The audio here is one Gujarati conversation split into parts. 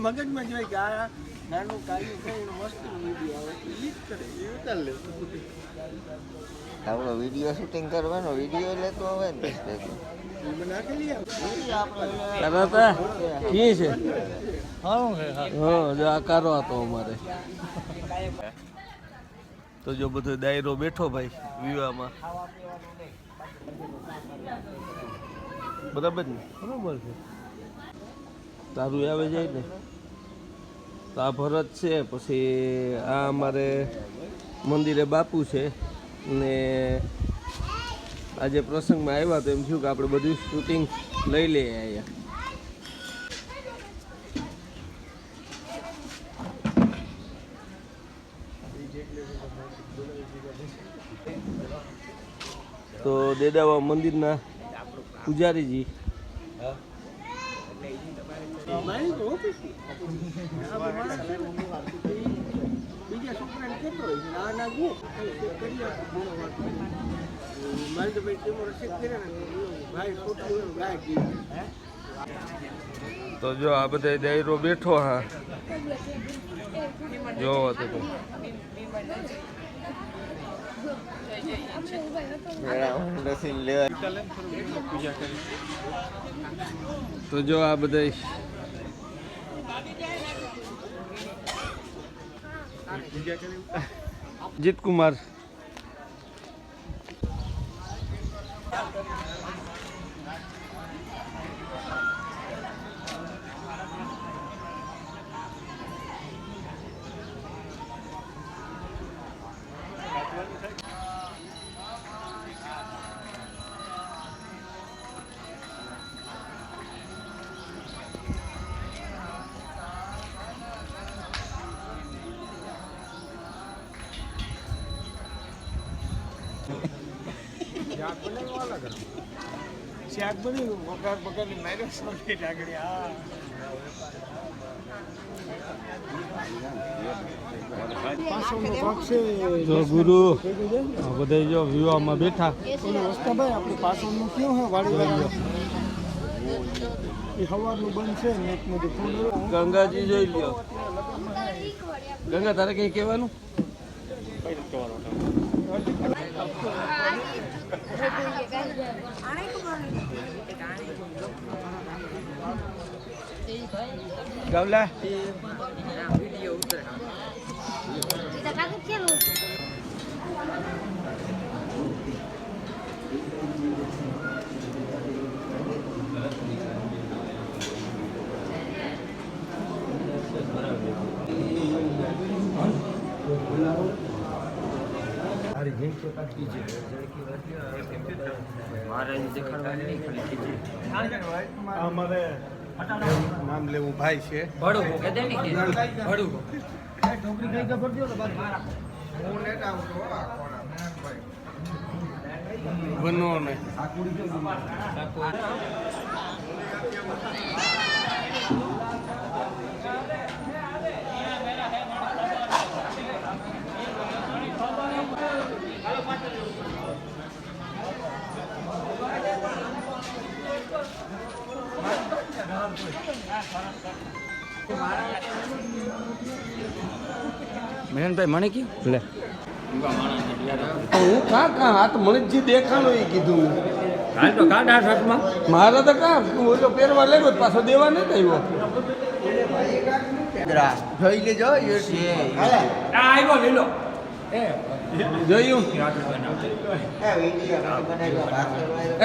મગજમાં જોઈ કે આ નાનું કાર્ય કરીને મસ્ત વિડીયો આવે એ કરે એ ઉતાર લે. આપણો વિડીયો શૂટિંગ કરવાનો વિડીયો લેતો આવે ને કારો હતો અમારે. તો જો બધો દાયરો બેઠો ભાઈ વિવાહમાં. બરાબર ને? બરાબર છે. તારું આવે જાય ને. તો આ ભરત છે, પછી આ અમારે મંદિરે બાપુ છે ને આજે પ્રસંગમાં આવ્યા તો એમ થયું કે આપણે બધું શૂટિંગ લઈ લઈએ અહીંયા. તો દેદાવા મંદિરના પૂજારીજી બીજા છોકરાને કેટલો ના ગયો તો જો આ બધા દાયરો બેઠો. હા જોવો તો જો આ બધા જીત કુમાર શાક બન્યું વઘાર બગાડી માર્યો સોટી ડાગડી. જો ગુરુ બધા જો વિવાહમાં બેઠા. વસ્તાભાઈ આપણે પાછળનું કયું હે વાડી એ સવારનું બંધ છે ને. ગંગાજી જોઈ લ્યો. ગંગા તારે કઈ કહેવાનું? ગવલા નામ લેવું ભાઈ છે. બનો ને મહેનભાઈ મને કયું લે હું કાં આ તો મને જે દેખાણો એ કીધું. હાલ તો કાઢા શર્ટમાં મારા તો કાં ઓલો પહેરવા લેવો પાછો દેવા નથી આવ્યો. જોઈ લેજો આવ્યો લીલો જોયું?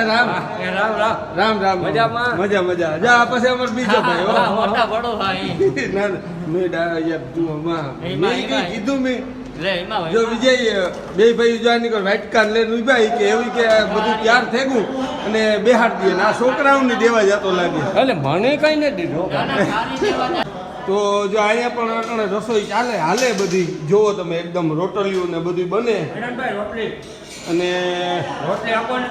રામ રામ રામ રામ રામ. મજામાં? મજા મજા. જા પછી અમાર બીજો ભાઈ મોટા બડો ભાઈ કીધું મેં લે એમાં જો વિજય બે ભાઈ જો નીકળ વ્હાઈટ કાર લઈને ઉભા કે એવું કે બધું તૈયાર થઈ ગયું અને બેહાડ દઈએ ને આ છોકરાઓને દેવા જતો લાગે. એટલે મને કઈ નથી દીધો. તો જો અહીંયા પણ અટાણે રસોઈ હાલે બધી જોવો તમે એકદમ રોટલીઓ ને બધું બને રોટલી અને રોટલી આપો ને